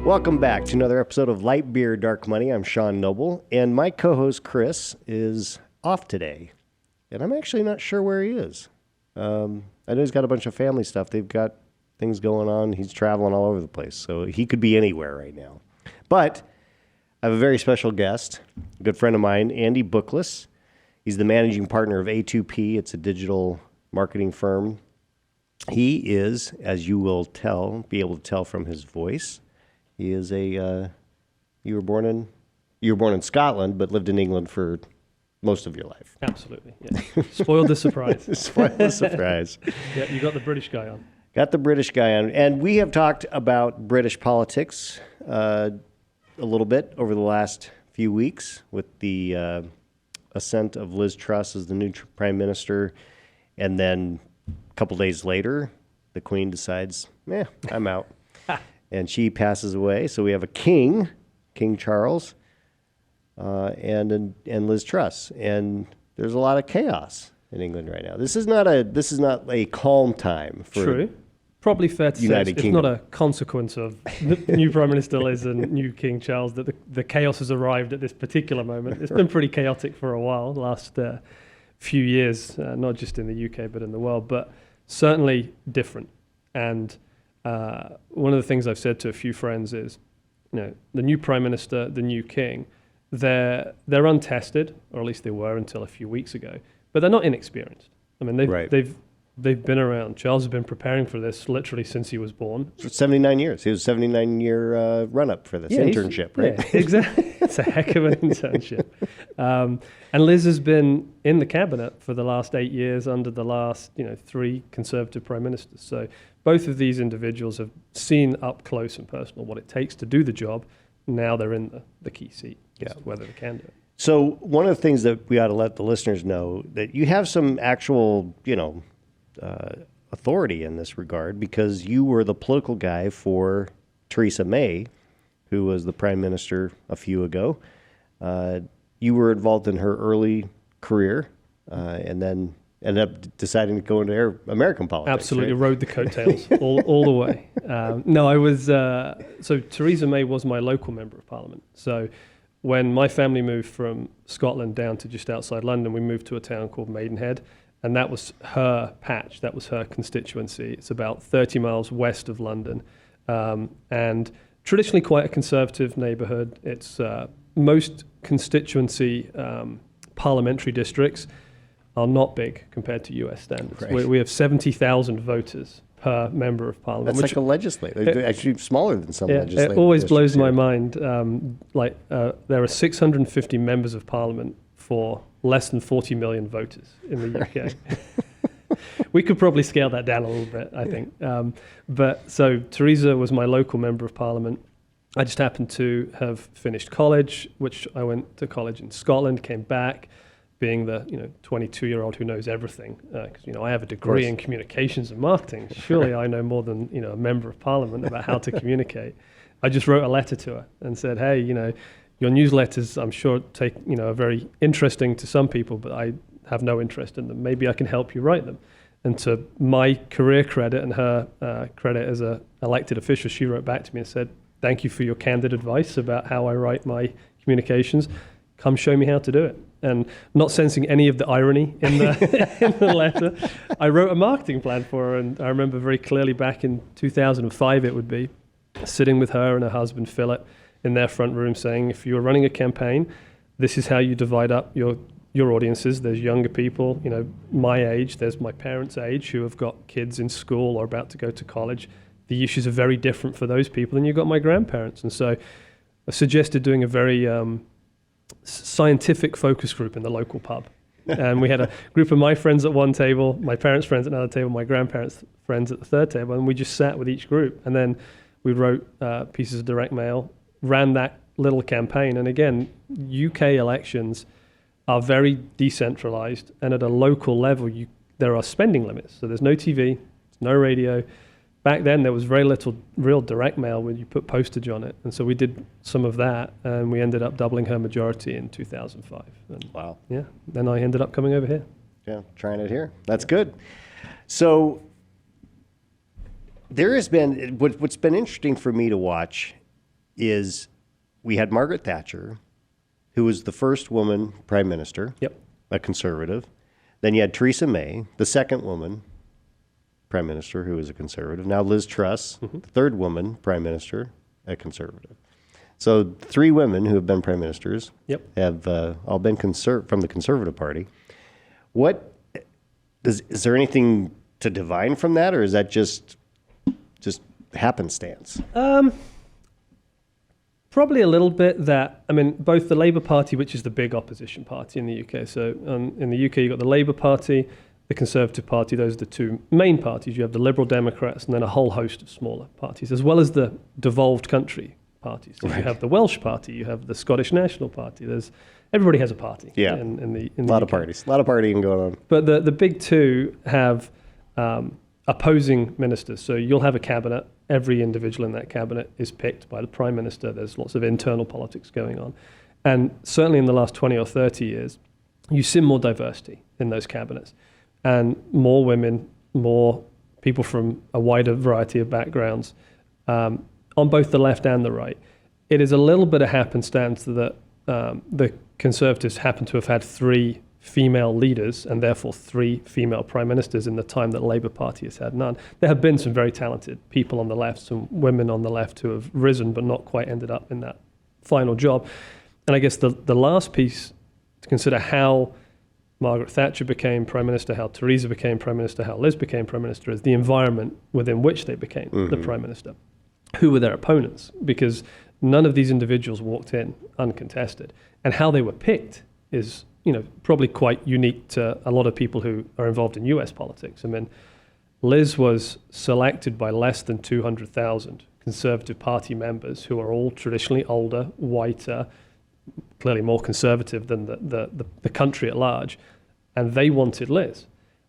Welcome back to another episode of Light Beer, Dark Money. I'm Sean Noble, and my co-host Chris is off today, and I'm actually not sure where he is. I know he's got a bunch of family stuff. They've got things going on. He's traveling all over the place, so he could be anywhere right now. But I have a very special guest, a good friend of mine, Andy Bookless. He's the managing partner of A2P. It's a digital marketing firm. He is, as you will be able to tell from his voice, he is you were born in Scotland, but lived in England for most of your life. Absolutely, yeah. Spoiled the surprise. Spoiled the surprise. Yeah, you got the British guy on. Got the British guy on. And we have talked about British politics a little bit over the last few weeks with the ascent of Liz Truss as the new prime minister. And then a couple days later, the Queen decides, I'm out. And she passes away. So we have a king, King Charles, and Liz Truss. And there's a lot of chaos in England right now. This is not a calm time for True. Probably fair to say it's not a consequence of the new Prime Minister Liz and new King Charles that the chaos has arrived at this particular moment. It's been pretty chaotic for a while, the last few years, not just in the UK but in the world, but certainly different. And one of the things I've said to a few friends is, the new Prime Minister, the new King, they're untested, or at least they were until a few weeks ago, but they're not inexperienced. I mean, they've been around. Charles has been preparing for this literally since he was born. For 79 years. He was a 79-year run-up for this internship, right? Yeah, exactly. It's a heck of an internship. And Liz has been in the cabinet for the last 8 years under the last 3 Conservative prime ministers. So both of these individuals have seen up close and personal what it takes to do the job. Now they're in the key seat, whether they can do it. So one of the things that we ought to let the listeners know, that you have some actual, authority in this regard, because you were the political guy for Theresa May, who was the prime minister a few ago. You were involved in her early career, and then ended up deciding to go into American politics. Absolutely, right? Rode the coattails all the way. No, I was, so Theresa May was my local member of parliament. So when my family moved from Scotland down to just outside London, we moved to a town called Maidenhead. And that was her patch, that was her constituency. It's about 30 miles west of London. And traditionally quite a conservative neighborhood. It's most constituency parliamentary districts are not big compared to US standards. Right. We have 70,000 voters per member of parliament. That's like a legislature. They're actually smaller than some legislators. It always blows my mind. There are 650 members of parliament for less than 40 million voters in the UK. We could probably scale that down a little bit, I think. But so Theresa was my local member of parliament. I just happened to have finished college, which I went to college in Scotland, came back, being the 22-year-old who knows everything. Because I have a degree in communications and marketing. Surely I know more than a member of parliament about how to communicate. I just wrote a letter to her and said, hey, your newsletters, I'm sure, are very interesting to some people, but I have no interest in them. Maybe I can help you write them. And to my career credit and her credit as an elected official, she wrote back to me and said, thank you for your candid advice about how I write my communications. Come show me how to do it. And not sensing any of the irony in the letter, I wrote a marketing plan for her. And I remember very clearly back in 2005, it would be, sitting with her and her husband, Philip, in their front room saying, if you're running a campaign, this is how you divide up your audiences. There's younger people, my age, there's my parents' age who have got kids in school or about to go to college. The issues are very different for those people. And you've got my grandparents. And so I suggested doing a very scientific focus group in the local pub. And we had a group of my friends at one table, my parents' friends at another table, my grandparents' friends at the third table. And we just sat with each group. And then we wrote pieces of direct mail, ran that little campaign. And again, UK elections are very decentralized, and at a local level, there are spending limits. So there's no TV, no radio. Back then, there was very little real direct mail when you put postage on it. And so we did some of that, and we ended up doubling her majority in 2005. And wow. Yeah, then I ended up coming over here. Yeah, trying it here. That's good. So there has been, what's been interesting for me to watch is we had Margaret Thatcher, who was the first woman prime minister, Yep. a conservative. Then you had Theresa May, the second woman prime minister who was a conservative. Now Liz Truss, the third woman prime minister, a conservative. So 3 women who have been prime ministers Yep. have all been from the Conservative Party. What is there anything to divine from that, or is that just happenstance? Probably a little bit that, I mean, both the Labour Party, which is the big opposition party in the UK. So in the UK, you've got the Labour Party, the Conservative Party. Those are the 2 main parties. You have the Liberal Democrats and then a whole host of smaller parties, as well as the devolved country parties. So Right. you have the Welsh Party, you have the Scottish National Party. Everybody has a party. Yeah. In the A lot of UK. parties, a lot of partying going on. But the big 2 have opposing ministers. So you'll have a cabinet. Every individual in that cabinet is picked by the prime minister. There's lots of internal politics going on. And certainly in the last 20 or 30 years, you see more diversity in those cabinets. And more women, more people from a wider variety of backgrounds on both the left and the right. It is a little bit of happenstance that the Conservatives happen to have had 3 female leaders and therefore 3 female prime ministers in the time that the Labour Party has had none. There have been some very talented people on the left, some women on the left who have risen but not quite ended up in that final job. And I guess the last piece to consider how Margaret Thatcher became prime minister, how Theresa became prime minister, how Liz became prime minister is the environment within which they became the prime minister. Who were their opponents? Because none of these individuals walked in uncontested. And how they were picked is probably quite unique to a lot of people who are involved in US politics. I mean, Liz was selected by less than 200,000 Conservative Party members who are all traditionally older, whiter, clearly more conservative than the country at large, and they wanted Liz.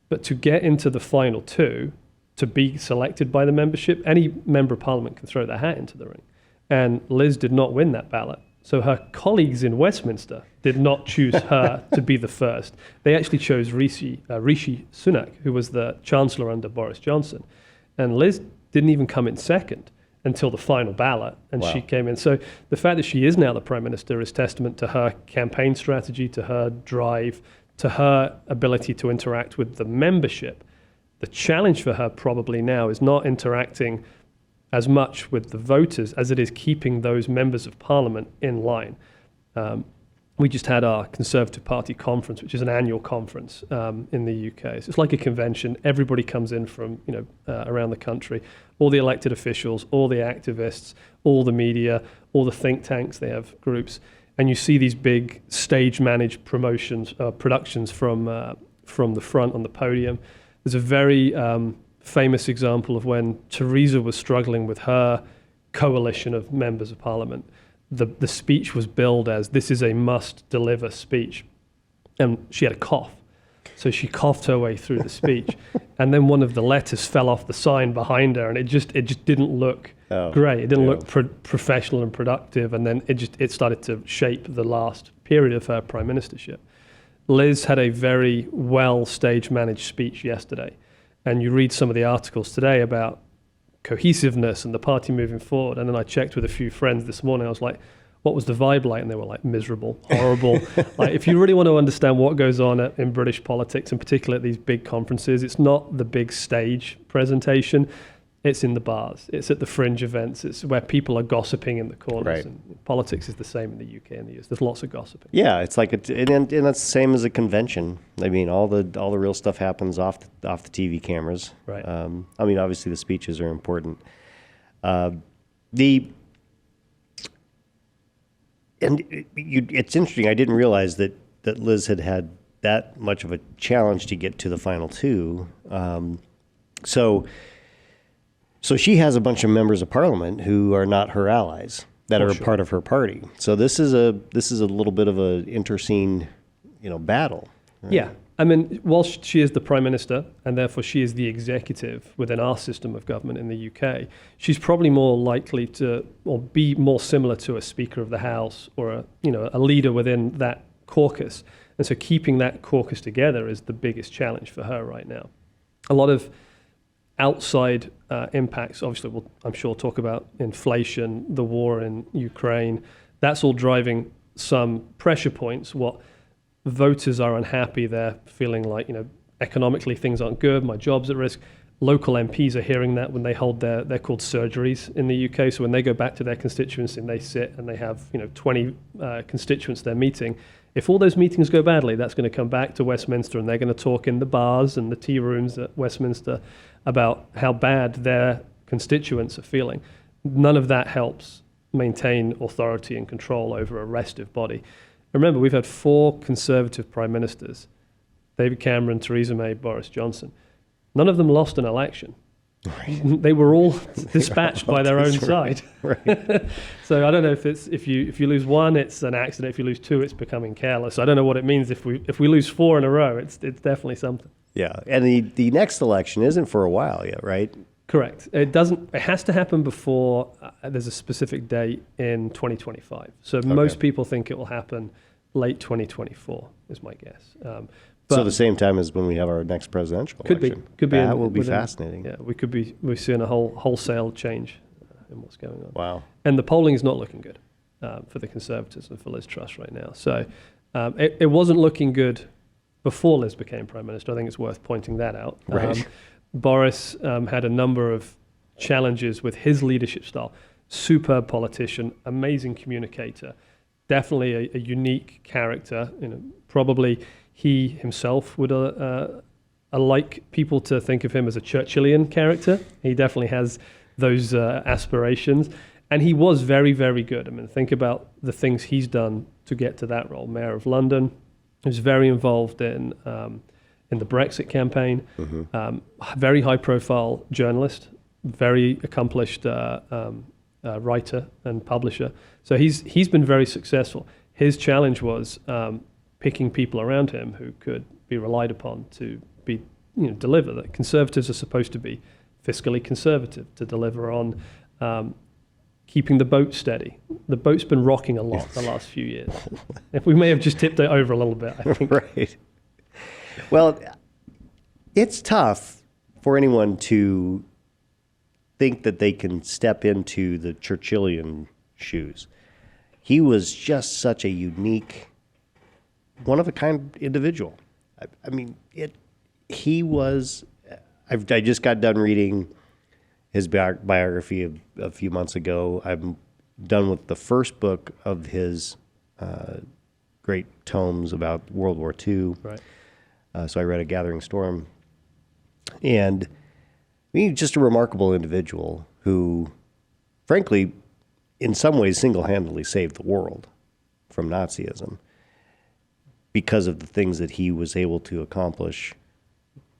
But to get into the final 2, to be selected by the membership, any member of parliament can throw their hat into the ring. And Liz did not win that ballot. So her colleagues in Westminster did not choose her to be the first. They actually chose Rishi Sunak, who was the Chancellor under Boris Johnson. And Liz didn't even come in second until the final ballot, and Wow. she came in. So the fact that she is now the Prime Minister is testament to her campaign strategy, to her drive, to her ability to interact with the membership. The challenge for her probably now is not interacting as much with the voters as it is keeping those members of parliament in line. We just had our Conservative Party conference, which is an annual conference in the UK. So it's like a convention. Everybody comes in from around the country, all the elected officials, all the activists, all the media, all the think tanks. They have groups, and you see these big stage-managed productions from the front on the podium. There's a very famous example of when Theresa was struggling with her coalition of members of parliament. The speech was billed as, this is a must-deliver speech. And she had a cough. So she coughed her way through the speech. And then one of the letters fell off the sign behind her, and it just didn't look great. It didn't look professional and productive. And then it started to shape the last period of her prime ministership. Liz had a very well stage-managed speech yesterday. And you read some of the articles today about cohesiveness and the party moving forward. And then I checked with a few friends this morning. I was like, what was the vibe like? And they were like, miserable, horrible. Like, if you really want to understand what goes on in British politics, and particularly at these big conferences, it's not the big stage presentation. It's in the bars. It's at the fringe events. It's where people are gossiping in the corners. Right. And politics is the same in the UK and the US. There's lots of gossiping. Yeah, it's like and that's the same as a convention. I mean, all the real stuff happens off the TV cameras. Right. I mean, obviously the speeches are important. It's interesting. I didn't realize that Liz had that much of a challenge to get to the final 2. So she has a bunch of members of parliament who are not her allies, that are a part of her party. So this is a little bit of a interscene, battle. Right? Yeah. I mean, whilst she is the Prime Minister, and therefore she is the executive within our system of government in the UK, she's probably more likely to, or be more similar to a Speaker of the House or a leader within that caucus. And so keeping that caucus together is the biggest challenge for her right now. A lot of outside impacts. Obviously, we'll, I'm sure, talk about inflation, the war in Ukraine. That's all driving some pressure points. What voters are unhappy, they're feeling like, economically things aren't good, my job's at risk. Local MPs are hearing that when they hold they're called surgeries in the UK. So when they go back to their constituency and they sit and they have 20 constituents they're meeting, if all those meetings go badly, that's going to come back to Westminster and they're going to talk in the bars and the tea rooms at Westminster about how bad their constituents are feeling. None of that helps maintain authority and control over a restive body. Remember, we've had 4 Conservative prime ministers: David Cameron, Theresa May, Boris Johnson. None of them lost an election. Right. They were all dispatched by their own side. Right. So I don't know if you lose 1, it's an accident. If you lose 2, it's becoming careless. I don't know what it means if we lose 4 in a row. It's definitely something. Yeah, and the next election isn't for a while yet, right? Correct. It doesn't. It has to happen before there's a specific date in 2025. So most people think it will happen late 2024. Is my guess. So the same time as when we have our next presidential election. Could be. That will be fascinating. Yeah, we're seeing a wholesale change in what's going on. Wow. And the polling is not looking good for the Conservatives and for Liz Truss right now. So it wasn't looking good before Liz became Prime Minister. I think it's worth pointing that out. Right. Boris had a number of challenges with his leadership style. Superb politician, amazing communicator, definitely a unique character. Probably he himself would like people to think of him as a Churchillian character. He definitely has those aspirations. And he was very, very good. I mean, think about the things he's done to get to that role. Mayor of London. He was very involved in the Brexit campaign. Mm-hmm. Very high-profile journalist, very accomplished writer and publisher. So he's been very successful. His challenge was picking people around him who could be relied upon to be deliver. That Conservatives are supposed to be fiscally conservative, to deliver on keeping the boat steady. The boat's been rocking a lot the last few years. If we may have just tipped it over a little bit, I think. Right. Well, it's tough for anyone to think that they can step into the Churchillian shoes. He was just such a unique, one-of-a-kind individual. I mean, he was... I just got done reading his biography a few months ago. I'm done with the first book of his great tomes about World War II. Right. So I read A Gathering Storm. And I mean, just a remarkable individual who, frankly, in some ways single-handedly saved the world from Nazism because of the things that he was able to accomplish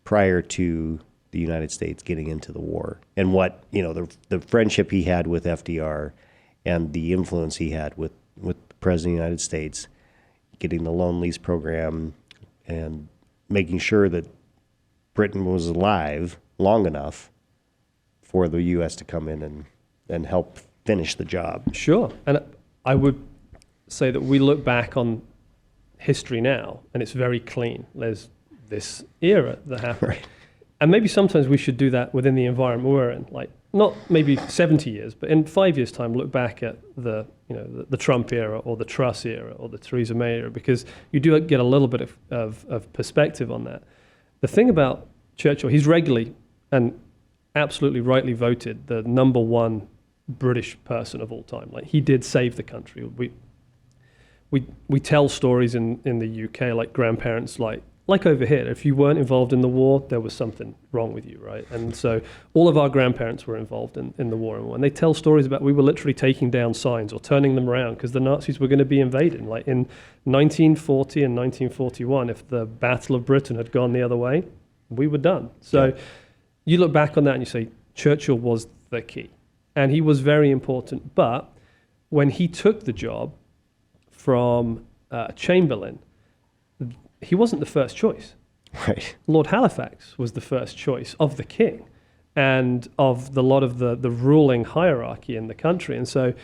prior to the United States getting into the war, and what, the friendship he had with FDR and the influence he had with the President of the United States, getting the loan lease program and making sure that Britain was alive long enough for the U.S. to come in and help finish the job. Sure. And I would say that we look back on history now, and it's very clean. There's this era that happened. Right. And maybe sometimes we should do that within the environment we're in. Like, not maybe 70 years, but in 5 years' time, look back at the Trump era or the Truss era or the Theresa May era, because you do get a little bit of perspective on that. The thing about Churchill, he's regularly and absolutely rightly voted the number one British person of all time. Like, he did save the country. We tell stories in the UK, like grandparents, like over here, if you weren't involved in the war, there was something wrong with you, right? And so all of our grandparents were involved in the war. And they tell stories about we were literally taking down signs or turning them around because the Nazis were going to be invading. Like in 1940 and 1941, if the Battle of Britain had gone the other way, we were done. So you look back on that and you say, Churchill was the key. And he was very important. But when he took the job from Chamberlain, he wasn't the first choice. Right. Lord Halifax was the first choice of the king and of the lot of the ruling hierarchy in the country. And so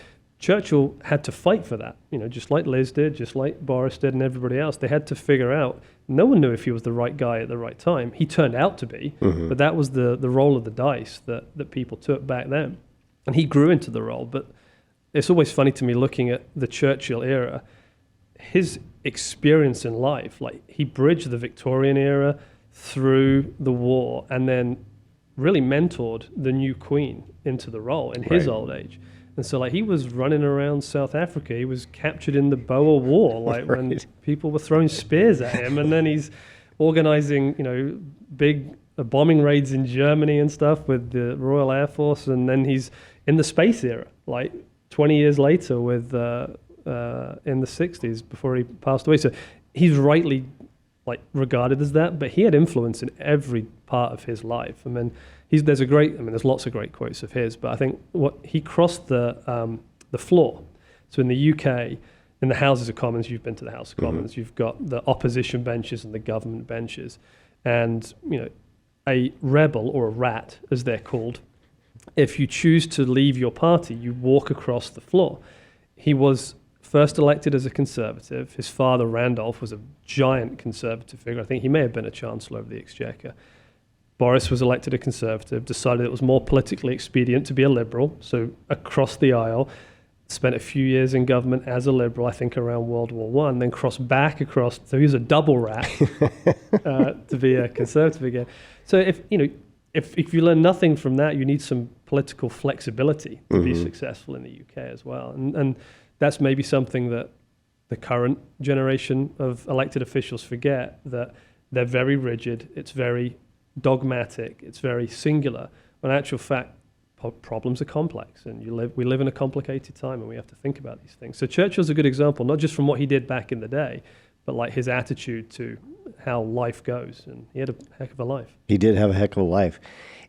Churchill had to fight for that, just like Liz did, just like Boris did, and everybody else. They had to figure out. No one knew if he was the right guy at the right time. He turned out to be, but that was the roll of the dice that people took back then. And he grew into the role. But it's always funny to me looking at the Churchill era, his experience in life, like he bridged the Victorian era through the war and then really mentored the new queen into the role in his old age. And so, like, he was running around South Africa. He was captured in the Boer War, like when people were throwing spears at him. And then he's organizing, big bombing raids in Germany and stuff with the Royal Air Force. And then he's in the space era, like 20 years later with in the 60s before he passed away. So he's rightly regarded as that, but he had influence in every part of his life. I mean, there's lots of great quotes of his, but I think he crossed the floor. So in the UK, in the Houses of Commons, you've been to the House of Commons, you've got the opposition benches and the government benches, and a rebel or a rat, as they're called, if you choose to leave your party, you walk across the floor. He was first elected as a Conservative. His father, Randolph, was a giant Conservative figure. I think he may have been a Chancellor of the Exchequer. Boris was elected a Conservative, decided it was more politically expedient to be a Liberal, so across the aisle, spent a few years in government as a Liberal, I think around World War I, then crossed back across, so he was a double rat to be a Conservative again. So if you learn nothing from that, you need some political flexibility to be successful in the UK as well. And that's maybe something that the current generation of elected officials forget, that they're very rigid, it's very dogmatic, it's very singular. But in actual fact, problems are complex, and we live in a complicated time, and we have to think about these things. So Churchill's a good example, not just from what he did back in the day, but like his attitude to how life goes. And he had a heck of a life. He did have a heck of a life.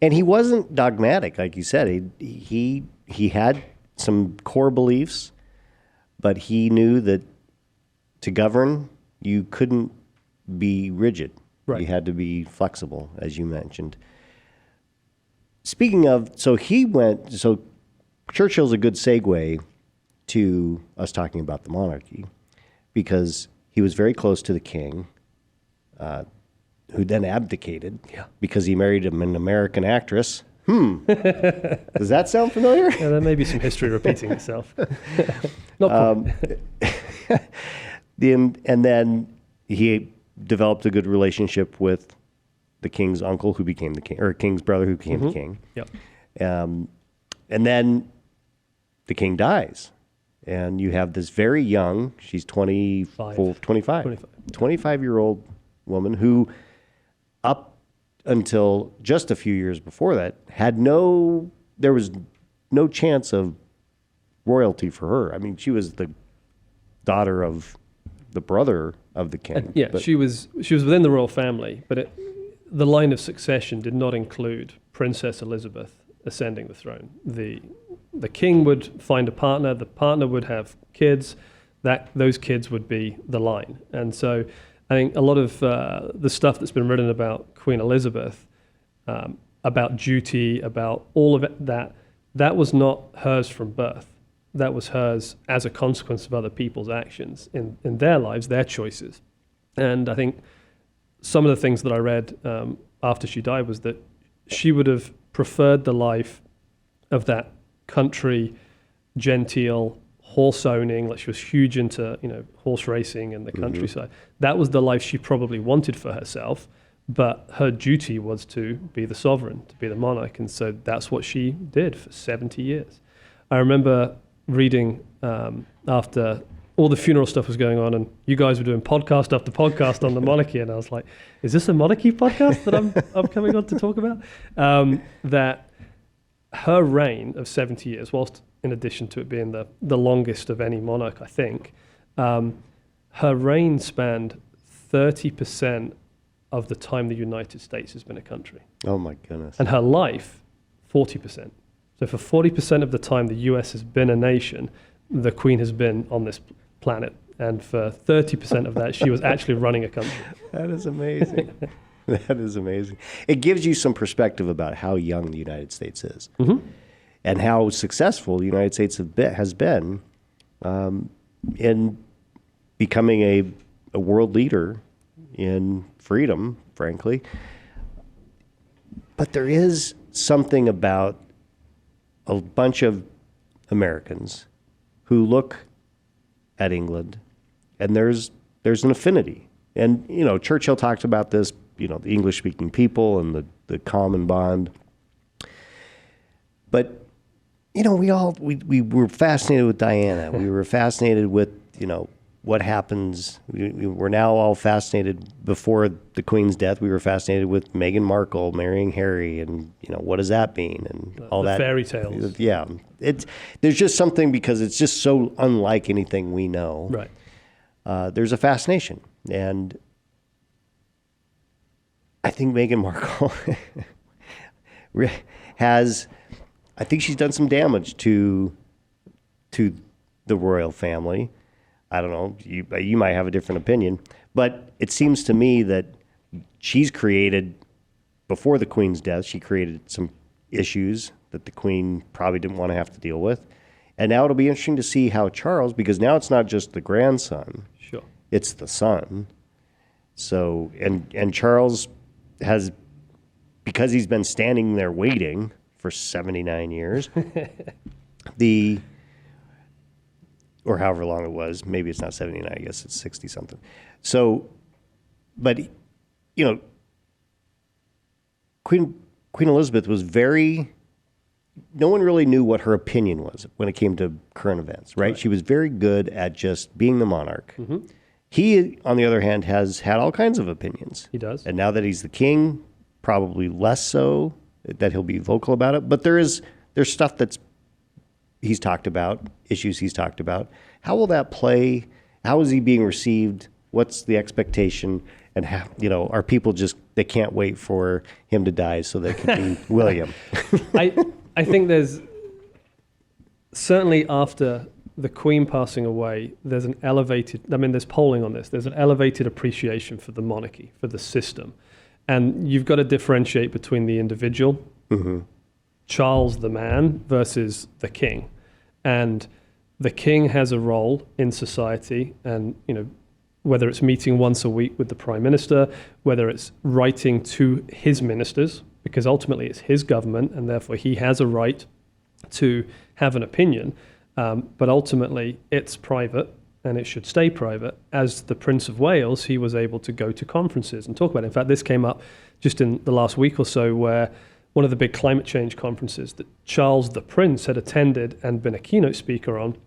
And he wasn't dogmatic, like you said. He had some core beliefs, but he knew that to govern, you couldn't be rigid. Right. You had to be flexible, as you mentioned. Speaking of, so Churchill's a good segue to us talking about the monarchy, because he was very close to the king, who then abdicated because he married an American actress. Does that sound familiar? Yeah, there may be some history repeating itself. Not and then he developed a good relationship with the king's uncle, who became the king, or king's brother, who became the king. Yep. And then the king dies, and you have this very young, she's 25-year-old woman who, up until just a few years before that, there was no chance of royalty for her. I mean, she was the daughter of the brother of the king. She was within the royal family, but the line of succession did not include Princess Elizabeth ascending the throne. The king would find a partner, the partner would have kids, those kids would be the line. And so I think a lot of the stuff that's been written about Queen Elizabeth, about duty, about all of it, that was not hers from birth. That was hers as a consequence of other people's actions in their lives, their choices. And I think some of the things that I read after she died was that she would have preferred the life of that country, genteel, horse owning, like she was huge into horse racing in the countryside. That was the life she probably wanted for herself, but her duty was to be the sovereign, to be the monarch, and so that's what she did for 70 years. I remember reading after all the funeral stuff was going on, and you guys were doing podcast after podcast on the monarchy, and I was like, is this a monarchy podcast that I'm coming on to talk about? That her reign of 70 years, whilst in addition to it being the longest of any monarch, I think, her reign spanned 30% of the time the United States has been a country. Oh my goodness. And her life, 40%. So for 40% of the time the US has been a nation, the Queen has been on this planet. And for 30% of that, she was actually running a country. That is amazing. That is amazing. It gives you some perspective about how young the United States is. and how successful the United States has been in becoming a world leader in freedom, frankly. But there is something about a bunch of Americans who look at England, and there's an affinity. And, Churchill talked about this, the English-speaking people and the common bond. But, we were fascinated with Diana. We were fascinated with, what happens. We were now all fascinated before the Queen's death. We were fascinated with Meghan Markle marrying Harry, and what does that mean, and all that fairy tales. Yeah, there's just something, because it's just so unlike anything we know. Right. There's a fascination, and I think Meghan Markle I think she's done some damage to the royal family. I don't know, you might have a different opinion, but it seems to me that she's created, before the Queen's death, she created some issues that the Queen probably didn't want to have to deal with. And now it'll be interesting to see how Charles, because now it's not just the grandson, Sure. it's the son. So, and Charles has, because he's been standing there waiting for 79 years, or however long it was, maybe it's not 79, I guess it's 60 something. So, but, Queen Elizabeth was no one really knew what her opinion was when it came to current events, right? She was very good at just being the monarch. Mm-hmm. He, on the other hand, has had all kinds of opinions. He does. And now that he's the king, probably less so, that he'll be vocal about it. But there's stuff he's talked about, issues he's talked about. How will that play? How is he being received? What's the expectation? And how, are people they can't wait for him to die so they can be William? I think there's certainly, after the Queen passing away, there's there's polling on this. There's an elevated appreciation for the monarchy, for the system. And you've got to differentiate between the individual, mm-hmm. Charles the man, versus the king. And the king has a role in society, and whether it's meeting once a week with the prime minister, whether it's writing to his ministers, because ultimately it's his government, and therefore he has a right to have an opinion. But ultimately it's private, and it should stay private. As the Prince of Wales, he was able to go to conferences and talk about it. In fact, this came up just in the last week or so, where one of the big climate change conferences that Charles the Prince had attended and been a keynote speaker on,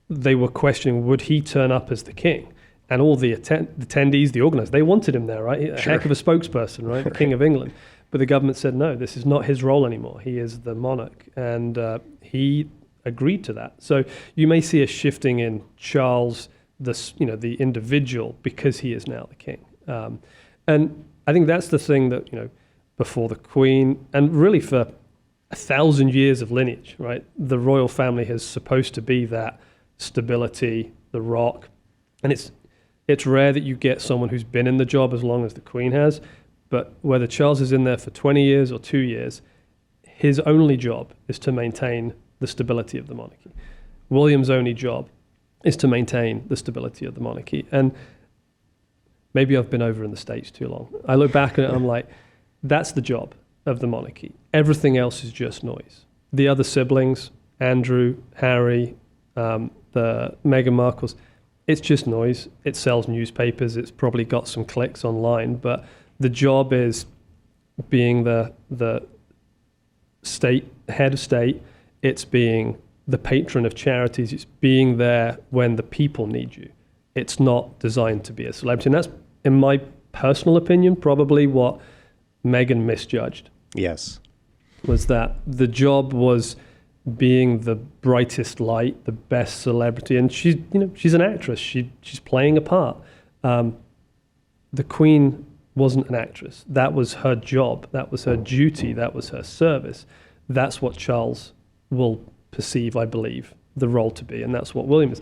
they were questioning, would he turn up as the king? And all the attendees, the organizers, they wanted him there, right? A heck of a spokesperson, right? The King of England. But the government said, no, this is not his role anymore. He is the monarch. And he agreed to that. So you may see a shifting in Charles, the individual, because he is now the king. And I think that's the thing that, before the Queen, and really for 1,000 years of lineage, right? The royal family is supposed to be that stability, the rock. And it's rare that you get someone who's been in the job as long as the Queen has, but whether Charles is in there for 20 years or 2 years, his only job is to maintain the stability of the monarchy. William's only job is to maintain the stability of the monarchy. And maybe I've been over in the States too long. I look back at it and I'm like, that's the job of the monarchy. Everything else is just noise. The other siblings, Andrew, Harry, the Meghan Markles, it's just noise. It sells newspapers. It's probably got some clicks online, but the job is being the state head of state. It's being the patron of charities. It's being there when the people need you. It's not designed to be a celebrity. And that's, in my personal opinion, probably what Meghan misjudged. Yes. Was that the job was being the brightest light, the best celebrity, and she's an actress. She's playing a part. The Queen wasn't an actress. That was her job. That was her duty. That was her service. That's what Charles will perceive, I believe, the role to be, and that's what William is.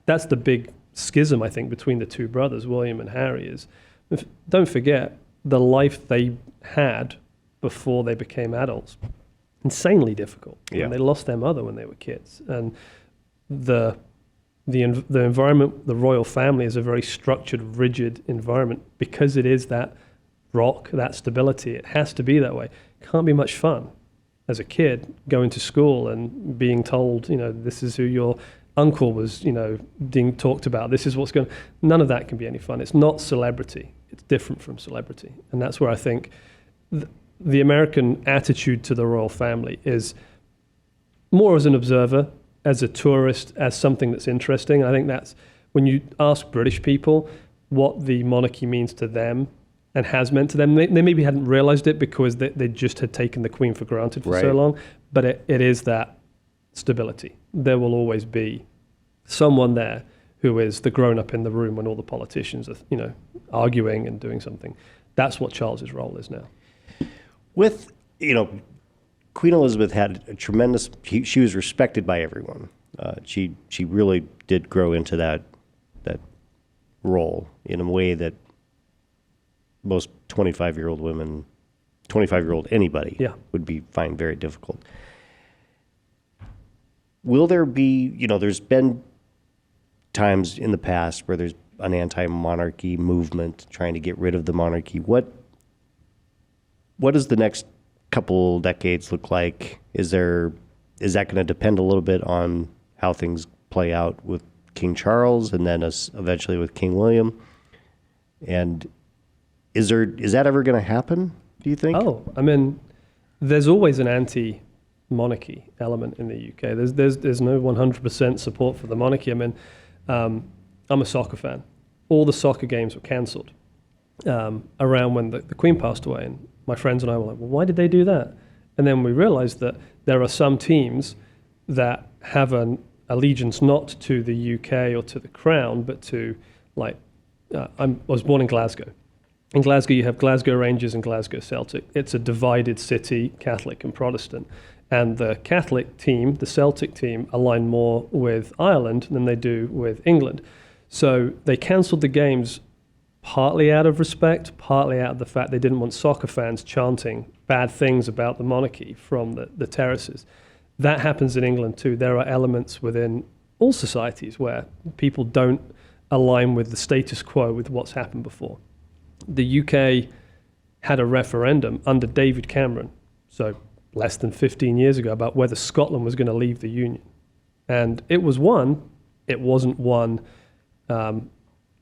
That's the big schism, I think, between the two brothers, William and Harry. Is don't forget the life they had before they became adults. insanely difficult. Yeah. And they lost their mother when they were kids. And the environment, the royal family is a very structured, rigid environment because it is that rock, that stability. It has to be that way. Can't be much fun as a kid going to school and being told, this is who your uncle was, being talked about. This is what's going. None of that can be any fun. It's not celebrity. It's different from celebrity, and that's where I think the American attitude to the royal family is more as an observer, as a tourist, as something that's interesting. I think that's when you ask British people what the monarchy means to them and has meant to them, they maybe hadn't realized it because they just had taken the Queen for granted for so long, but it is that stability. There will always be someone there who is the grown-up in the room when all the politicians are, arguing and doing something. That's what Charles's role is now. With, Queen Elizabeth had a tremendous, she was respected by everyone. She really did grow into that role in a way that most 25-year-old women, 25-year-old anybody would find very difficult. Will there be, there's been times in the past where there's an anti-monarchy movement trying to get rid of the monarchy. What does the next couple decades look like? Is that going to depend a little bit on how things play out with King Charles and then eventually with King William? And is that ever going to happen, do you think? Oh, there's always an anti-monarchy element in the UK. There's no 100% support for the monarchy. I'm a soccer fan. All the soccer games were cancelled around when the Queen passed away, and my friends and I were like, well, why did they do that? And then we realized that there are some teams that have an allegiance not to the UK or to the Crown, but to, I was born in Glasgow. In Glasgow, you have Glasgow Rangers and Glasgow Celtic. It's a divided city, Catholic and Protestant. And the Catholic team, the Celtic team, align more with Ireland than they do with England. So they cancelled the games partly out of respect, partly out of the fact they didn't want soccer fans chanting bad things about the monarchy from the terraces. That happens in England too. There are elements within all societies where people don't align with the status quo, with what's happened before. The UK had a referendum under David Cameron, so less than 15 years ago, about whether Scotland was going to leave the Union. And it was won. It wasn't won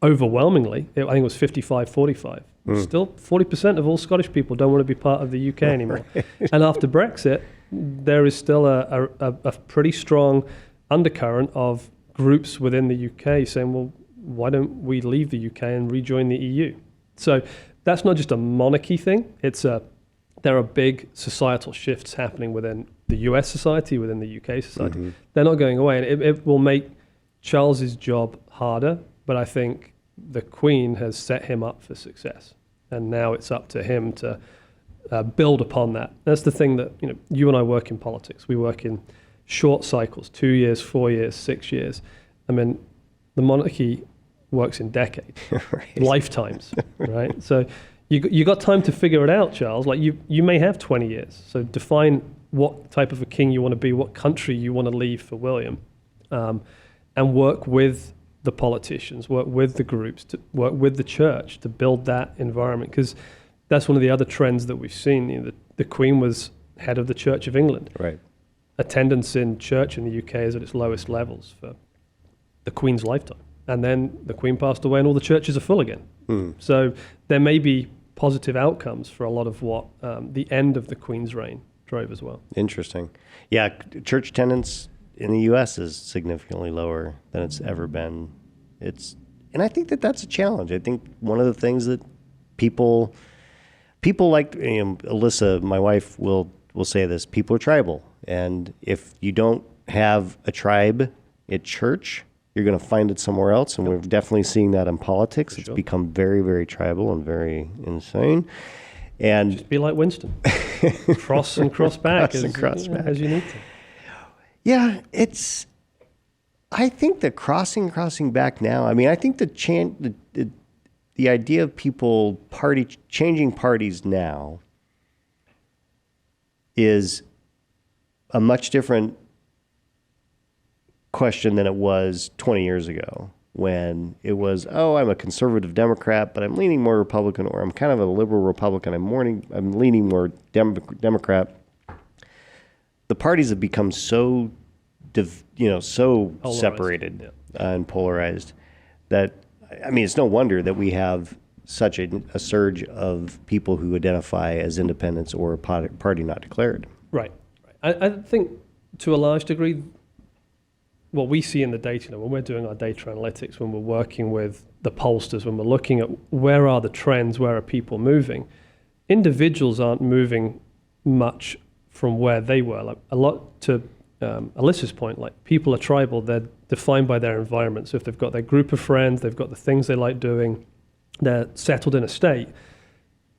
overwhelmingly. I think it was 55-45. Still, 40% of all Scottish people don't want to be part of the UK anymore. And after Brexit, there is still a pretty strong undercurrent of groups within the UK saying, well, why don't we leave the UK and rejoin the EU? So that's not just a monarchy thing. There are big societal shifts happening within the US society, within the UK society. Mm-hmm. They're not going away. And it will make Charles's job harder, but I think the Queen has set him up for success. And now it's up to him to build upon that. That's the thing that, you and I work in politics. We work in short cycles, 2 years, 4 years, 6 years. The monarchy works in decades, right. Lifetimes, right? So you got time to figure it out, Charles. You may have 20 years. So define what type of a king you want to be, what country you want to leave for William, and work with the politicians, work with the groups, to work with the church to build that environment. Because that's one of the other trends that we've seen. The Queen was head of the Church of England. Right. Attendance in church in the UK is at its lowest levels for the Queen's lifetime. And then the Queen passed away and all the churches are full again. So there may be positive outcomes for a lot of what the end of the Queen's reign drove as well. Interesting. Yeah, church attendance in the U.S. is significantly lower than it's ever been. And I think that's a challenge. I think one of the things that people like, Alyssa, my wife, will say this, people are tribal. And if you don't have a tribe at church, you're going to find it somewhere else. And we're definitely seeing that in politics. It's become very, very tribal and very insane. And just be like Winston. Cross and cross back, as you need to. Yeah, I think the crossing back now, I think the idea of people changing parties now is a much different question than it was 20 years ago, when it was, oh, I'm a conservative Democrat, but I'm leaning more Republican, or I'm kind of a liberal Republican. I'm leaning more Democrat. The parties have become so, so Polarized. separated and polarized that, I mean, it's no wonder that we have such a surge of people who identify as independents or a party not declared. Right. I think to a large degree, what we see in the data, when we're doing our data analytics, when we're working with the pollsters, when we're looking at where are the trends, where are people moving, individuals aren't moving much from where they were. Like a lot to Alyssa's point, like people are tribal, they're defined by their environment. So if they've got their group of friends, they've got the things they like doing, they're settled in a state,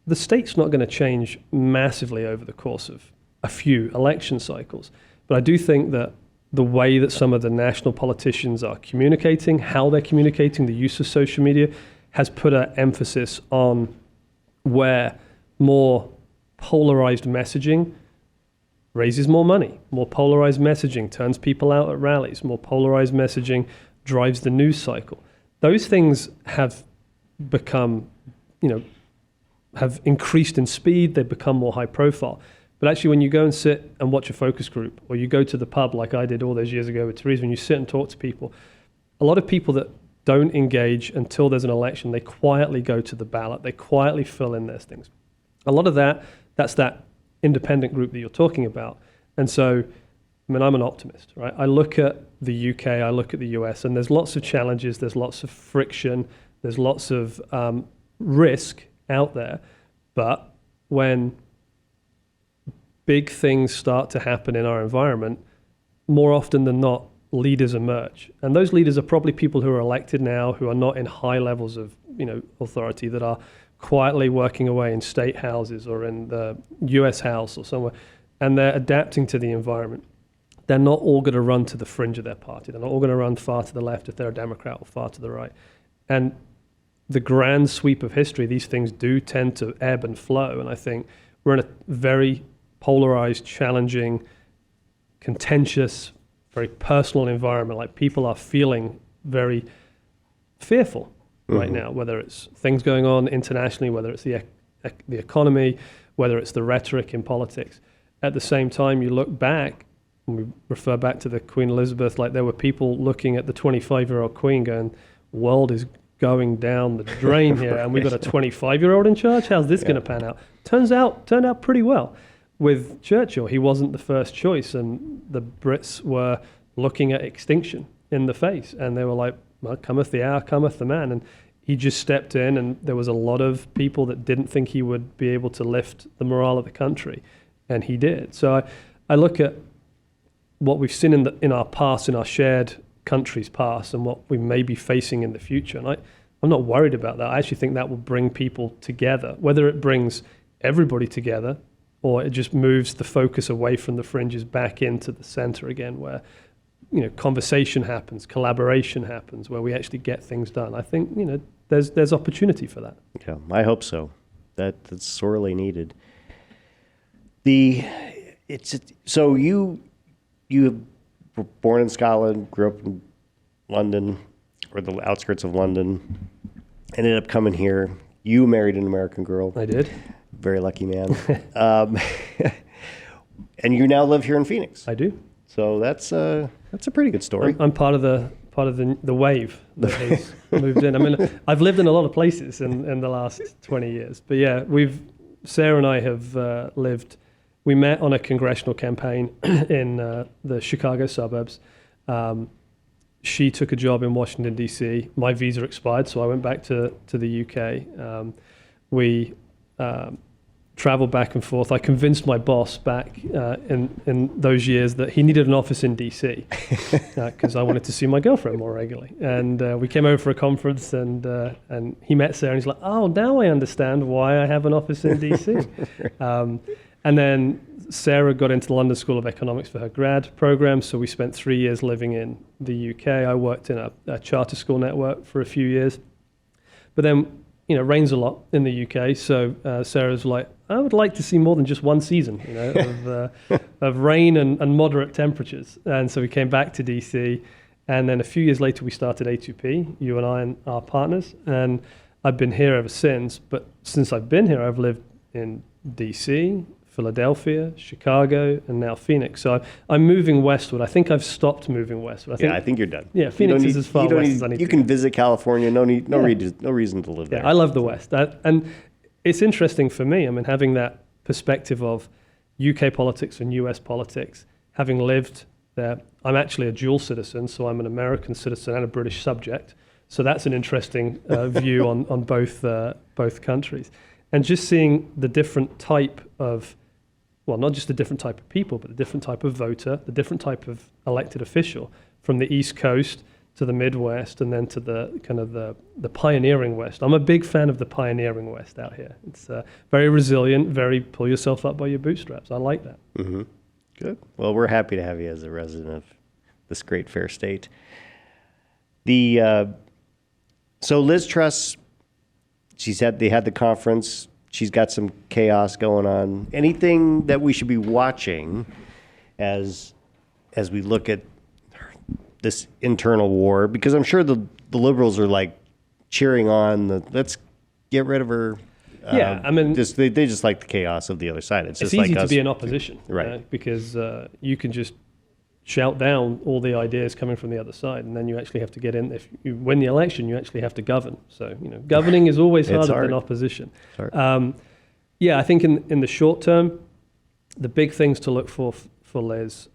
the state's not going to change massively over the course of a few election cycles. But I do think that the way that some of the national politicians are communicating, how they're communicating, the use of social media has put an emphasis on where more polarized messaging raises more money. More polarized messaging turns people out at rallies. More polarized messaging drives the news cycle. Those things have become, have increased in speed. They've become more high profile. But actually, when you go and sit and watch a focus group, or you go to the pub like I did all those years ago with Theresa, when you sit and talk to people, a lot of people that don't engage until there's an election, they quietly go to the ballot, they quietly fill in their things. A lot of that's that independent group that you're talking about. And so, I mean, I'm an optimist, right? I look at the UK, I look at the US, and there's lots of challenges, there's lots of friction, there's lots of risk out there. But when big things start to happen in our environment, more often than not, leaders emerge. And those leaders are probably people who are elected now, who are not in high levels of authority, that are quietly working away in state houses or in the US House or somewhere, and they're adapting to the environment. They're not all going to run to the fringe of their party. They're not all going to run far to the left if they're a Democrat or far to the right. And the grand sweep of history, these things do tend to ebb and flow. And I think we're in a very polarized, challenging, contentious, very personal environment. Like people are feeling very fearful right now, whether it's things going on internationally, whether it's the economy, whether it's the rhetoric in politics. At the same time, you look back, and we refer back to the Queen Elizabeth, like there were people looking at the 25-year-old Queen going, world is going down the drain here, and we've got a 25-year-old in charge? How's this going to pan out? Turned out pretty well. With Churchill, he wasn't the first choice, and the Brits were looking at extinction in the face, and they were like, well, cometh the hour, cometh the man. And he just stepped in, and there was a lot of people that didn't think he would be able to lift the morale of the country, and he did. So I look at what we've seen in our past, in our shared country's past, and what we may be facing in the future. And I'm not worried about that. I actually think that will bring people together, whether it brings everybody together or it just moves the focus away from the fringes back into the center again, where conversation happens, collaboration happens, where we actually get things done. I think there's opportunity for that. Yeah, I hope so. That's sorely needed. So you were born in Scotland, grew up in London, or the outskirts of London, ended up coming here. You married an American girl. I did. Very lucky man. And you now live here in Phoenix. I do. So that's a pretty good story. I'm part of the wave that has moved in. I mean, I've lived in a lot of places in the last 20 years. But yeah, Sarah and I have lived. We met on a congressional campaign in the Chicago suburbs. She took a job in Washington, D.C. My visa expired, so I went back to the U.K. We traveled back and forth. I convinced my boss back in those years that he needed an office in D.C. Because I wanted to see my girlfriend more regularly. And we came over for a conference, and he met Sarah, and he's like, oh, now I understand why I have an office in D.C. And then Sarah got into the London School of Economics for her grad program, so we spent 3 years living in the UK. I worked in a charter school network for a few years. But then rains a lot in the UK. So Sarah's like, I would like to see more than just one season, of rain and moderate temperatures. And so we came back to DC, and then a few years later we started A2P, you and I and our partners, and I've been here ever since. But since I've been here, I've lived in DC, Philadelphia, Chicago, and now Phoenix. So I'm moving westward. I think I've stopped moving westward. I think you're done. Yeah, Phoenix is as far west as I need to You can visit California. No reason to live there. I love the West. And it's interesting for me, having that perspective of UK politics and US politics, having lived there. I'm actually a dual citizen, so I'm an American citizen and a British subject. So that's an interesting view on both countries. And just seeing the different type of, well, not just the different type of people, but the different type of voter, the different type of elected official from the East Coast to the Midwest, and then to the kind of the pioneering West. I'm a big fan of the pioneering West out here. It's very resilient, very pull yourself up by your bootstraps. I like that. Mm-hmm. Good. Well, we're happy to have you as a resident of this great fair state. So Liz Truss, they had the conference. She's got some chaos going on. Anything that we should be watching as we look at this internal war? Because I'm sure the liberals are like cheering on let's get rid of her. Yeah, they just like the chaos of the other side. It's just easy like to be in opposition, right? Because you can just shout down all the ideas coming from the other side, and then you actually have to get in. If you win the election, you actually have to govern. So governing is always harder than opposition. I think in the short term, the big things to look for Liz.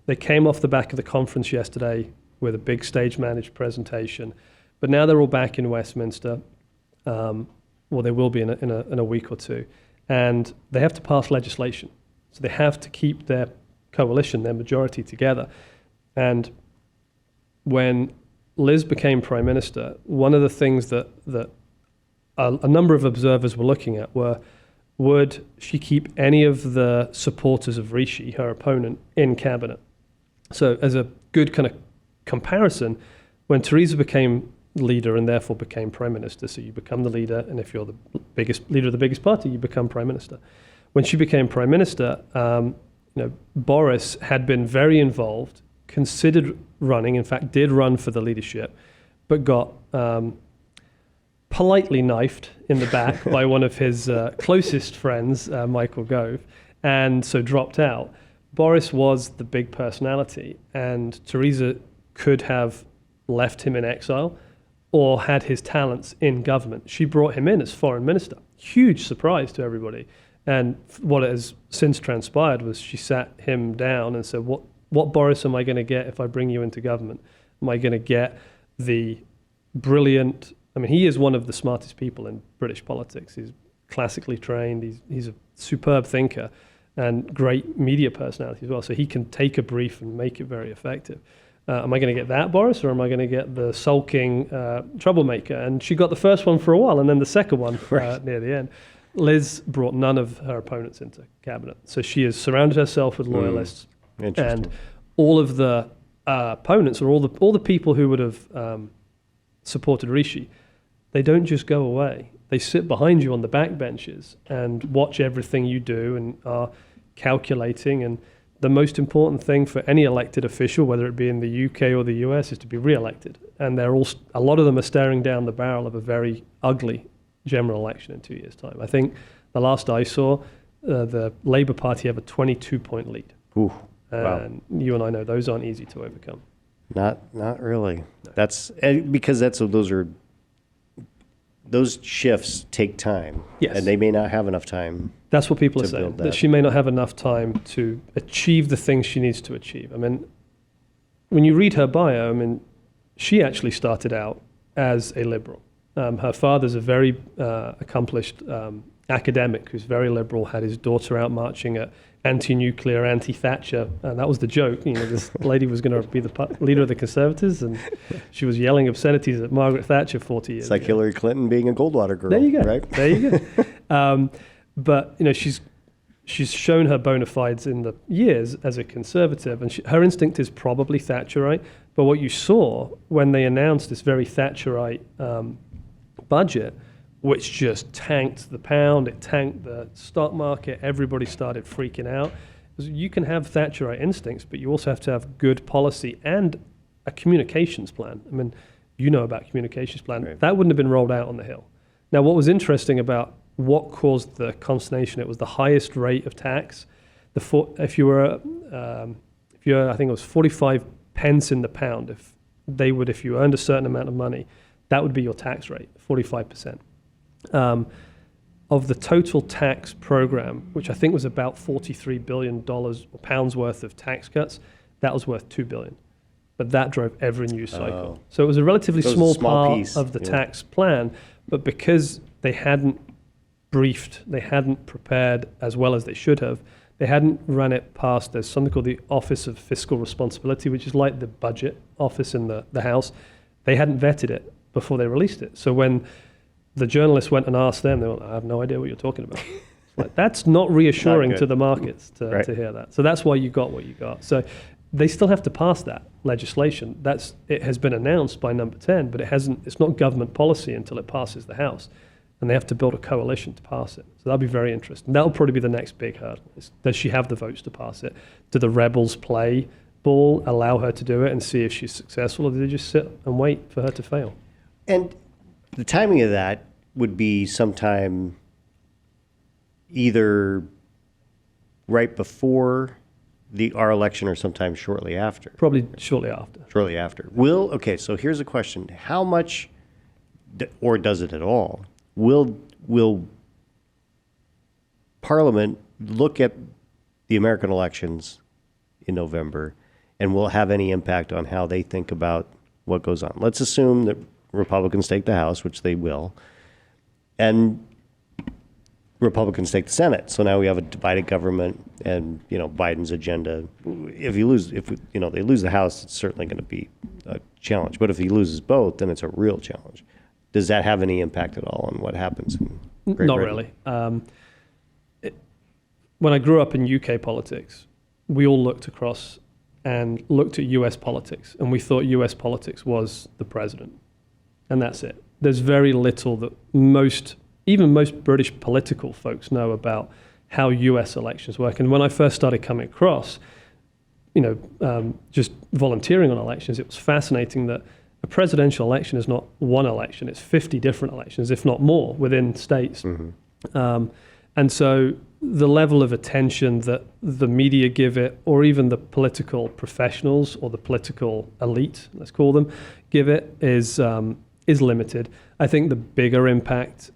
They came off the back of the conference yesterday with a big stage managed presentation, but now they're all back in Westminster. Well, they will be in a week or two, and they have to pass legislation. So they have to keep their coalition, their majority together. And when Liz became Prime Minister, one of the things that a number of observers were looking at were, would she keep any of the supporters of Rishi, her opponent, in cabinet? So as a good kind of comparison, when Theresa became leader and therefore became Prime Minister, so you become the leader, and if you're the biggest leader of the biggest party, you become Prime Minister. When she became Prime Minister, Boris had been very involved, considered running, in fact did run for the leadership, but got politely knifed in the back by one of his closest friends, Michael Gove, and so dropped out. Boris was the big personality, and Theresa could have left him in exile or had his talents in government. She brought him in as foreign minister. Huge surprise to everybody. And what has since transpired was she sat him down and said, what Boris am I going to get if I bring you into government? Am I going to get the brilliant, he is one of the smartest people in British politics. He's classically trained. He's a superb thinker and great media personality as well. So he can take a brief and make it very effective. Am I going to get that Boris, or am I going to get the sulking troublemaker? And she got the first one for a while, and then the second one near the end. Liz brought none of her opponents into cabinet. So she has surrounded herself with loyalists. And all of the opponents, or all the people who would have supported Rishi, they don't just go away. They sit behind you on the backbenches and watch everything you do and are calculating. And the most important thing for any elected official, whether it be in the UK or the US, is to be re-elected. And a lot of them are staring down the barrel of a very ugly general election in 2 years' time. I think the last I saw, the Labour Party have a 22-point lead. Ooh, and you and I know those aren't easy to overcome. Not really. No. That's because those shifts take time. Yes. And they may not have enough time. That's what people are saying, that she may not have enough time to achieve the things she needs to achieve. When you read her bio, she actually started out as a liberal. Her father's a very accomplished academic who's very liberal, had his daughter out marching at anti-nuclear, anti-Thatcher, and that was the joke. This lady was going to be the leader of the Conservatives, and she was yelling obscenities at Margaret Thatcher 40 years ago. It's like Hillary Clinton being a Goldwater girl. There you go. Right? There you go. But she's shown her bona fides in the years as a Conservative, and her instinct is probably Thatcherite. But what you saw when they announced this very Thatcherite budget, which just tanked the pound, it tanked the stock market, everybody started freaking out. You can have Thatcherite instincts, but you also have to have good policy and a communications plan. I mean, you know about communications plan. Right. That wouldn't have been rolled out on the Hill. Now, what was interesting about what caused the consternation, it was the highest rate of tax. If you were, I think it was 45 pence in the pound, if you earned a certain amount of money, that would be your tax rate, 45%. Of the total tax program, which I think was about $43 billion or pounds worth of tax cuts, that was worth $2 billion. But that drove every news cycle. So it was a relatively small part piece of the tax plan, but because they hadn't briefed, they hadn't prepared as well as they should have, they hadn't run it past, there's something called the Office of Fiscal Responsibility, which is like the budget office in the House. They hadn't vetted it before they released it. So when the journalists went and asked them, they were like, I have no idea what you're talking about. It's like, that's not reassuring to the markets to hear that. So that's why you got what you got. So they still have to pass that legislation. It has been announced by number 10, but it's not government policy until it passes the House. And they have to build a coalition to pass it. So that'll be very interesting. That'll probably be the next big hurdle. Does she have the votes to pass it? Do the rebels play ball, allow her to do it and see if she's successful, or do they just sit and wait for her to fail? And the timing of that would be sometime either right before our election or sometime shortly after. Probably shortly after. Shortly after. So here's a question. How much, or does it at all, will Parliament look at the American elections in November and will have any impact on how they think about what goes on? Let's assume that Republicans take the House, which they will, and Republicans take the Senate. So now we have a divided government, and Biden's agenda. If they lose the House, it's certainly going to be a challenge. But if he loses both, then it's a real challenge. Does that have any impact at all on what happens in Great Not Britain? really. When I grew up in UK politics, we all looked across and looked at US politics, and we thought US politics was the president, and that's it. There's very little that even most British political folks know about how US elections work. And when I first started coming across, just volunteering on elections, it was fascinating that a presidential election is not one election, it's 50 different elections, if not more, within states. Mm-hmm. And so the level of attention that the media give it, or even the political professionals or the political elite, let's call them, give it, is limited. I think the bigger impact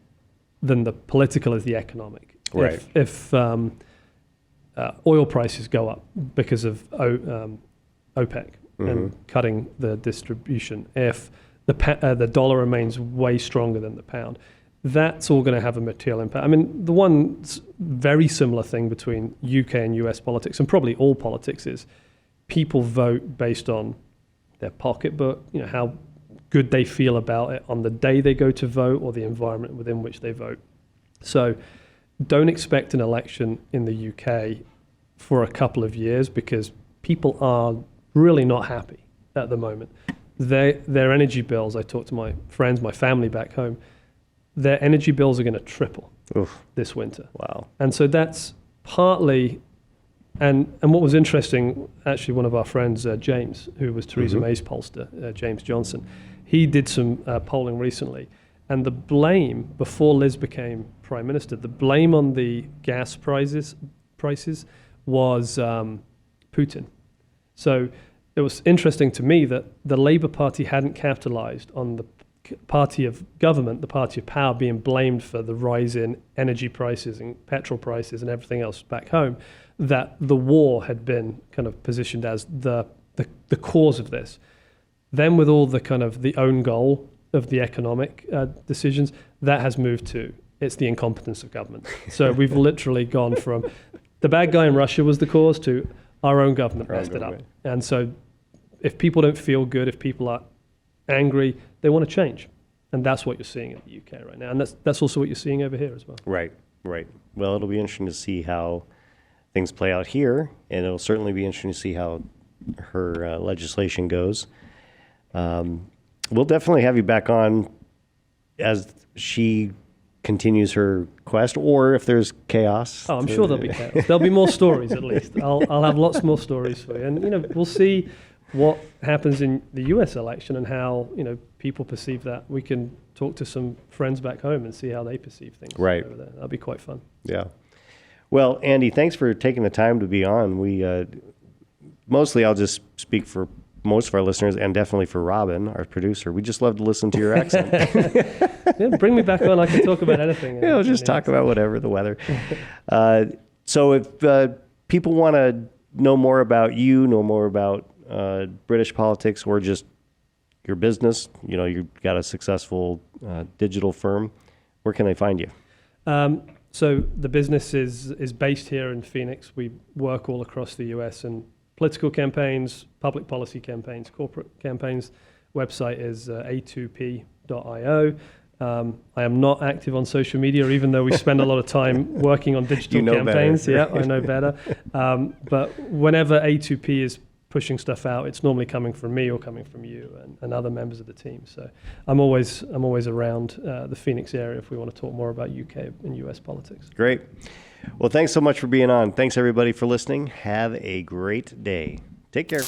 than the political is the economic. Right. If oil prices go up because of OPEC, and cutting the distribution, if the dollar remains way stronger than the pound, that's all going to have a material impact. I mean, the one very similar thing between UK and US politics, and probably all politics, is people vote based on their pocketbook, how good they feel about it on the day they go to vote, or the environment within which they vote. So don't expect an election in the UK for a couple of years, because people are really not happy at the moment. Their energy bills, I talk to my friends, my family back home, their energy bills are going to triple this winter. Wow. And so that's partly, and what was interesting, actually one of our friends, James, who was Theresa May's pollster, James Johnson, he did some polling recently, and the blame, before Liz became Prime Minister, the blame on the gas prices was Putin. So it was interesting to me that the Labour Party hadn't capitalized on the party of government, the party of power, being blamed for the rise in energy prices and petrol prices and everything else back home, that the war had been kind of positioned as the cause of this. Then with all the kind of the own goal of the economic decisions, that has moved to, it's the incompetence of government. So we've literally gone from the bad guy in Russia was the cause to our own government messed it up. And so if people don't feel good, if people are angry, they want to change. And that's what you're seeing in the UK right now. And that's also what you're seeing over here as well. Right. Well, it'll be interesting to see how things play out here, and it'll certainly be interesting to see how her legislation goes. We'll definitely have you back on as she continues her quest, or if there's chaos. Oh, I'm sure there'll be chaos. There'll be more stories at least. I'll have lots more stories for you. And, we'll see what happens in the US election and how, people perceive that. We can talk to some friends back home and see how they perceive things Right. over there. That'll be quite fun. Yeah. Well, Andy, thanks for taking the time to be on. We mostly, I'll just speak for most of our listeners and definitely for Robin, our producer. We just love to listen to your accent. Yeah, bring me back on. I can talk about anything. We'll just talk about whatever, the weather. So if people want to know more about you, know more about British politics or just your business, you've got a successful digital firm, where can they find you? So the business is based here in Phoenix. We work all across the US and political campaigns, public policy campaigns, corporate campaigns. Website is a2p.io. I am not active on social media, even though we spend a lot of time working on digital campaigns. Better. Yeah, I know better. But whenever A2P is pushing stuff out, it's normally coming from me or coming from you and other members of the team. So I'm always around the Phoenix area if we want to talk more about UK and US politics. Great. Well, thanks so much for being on. Thanks, everybody, for listening. Have a great day. Take care.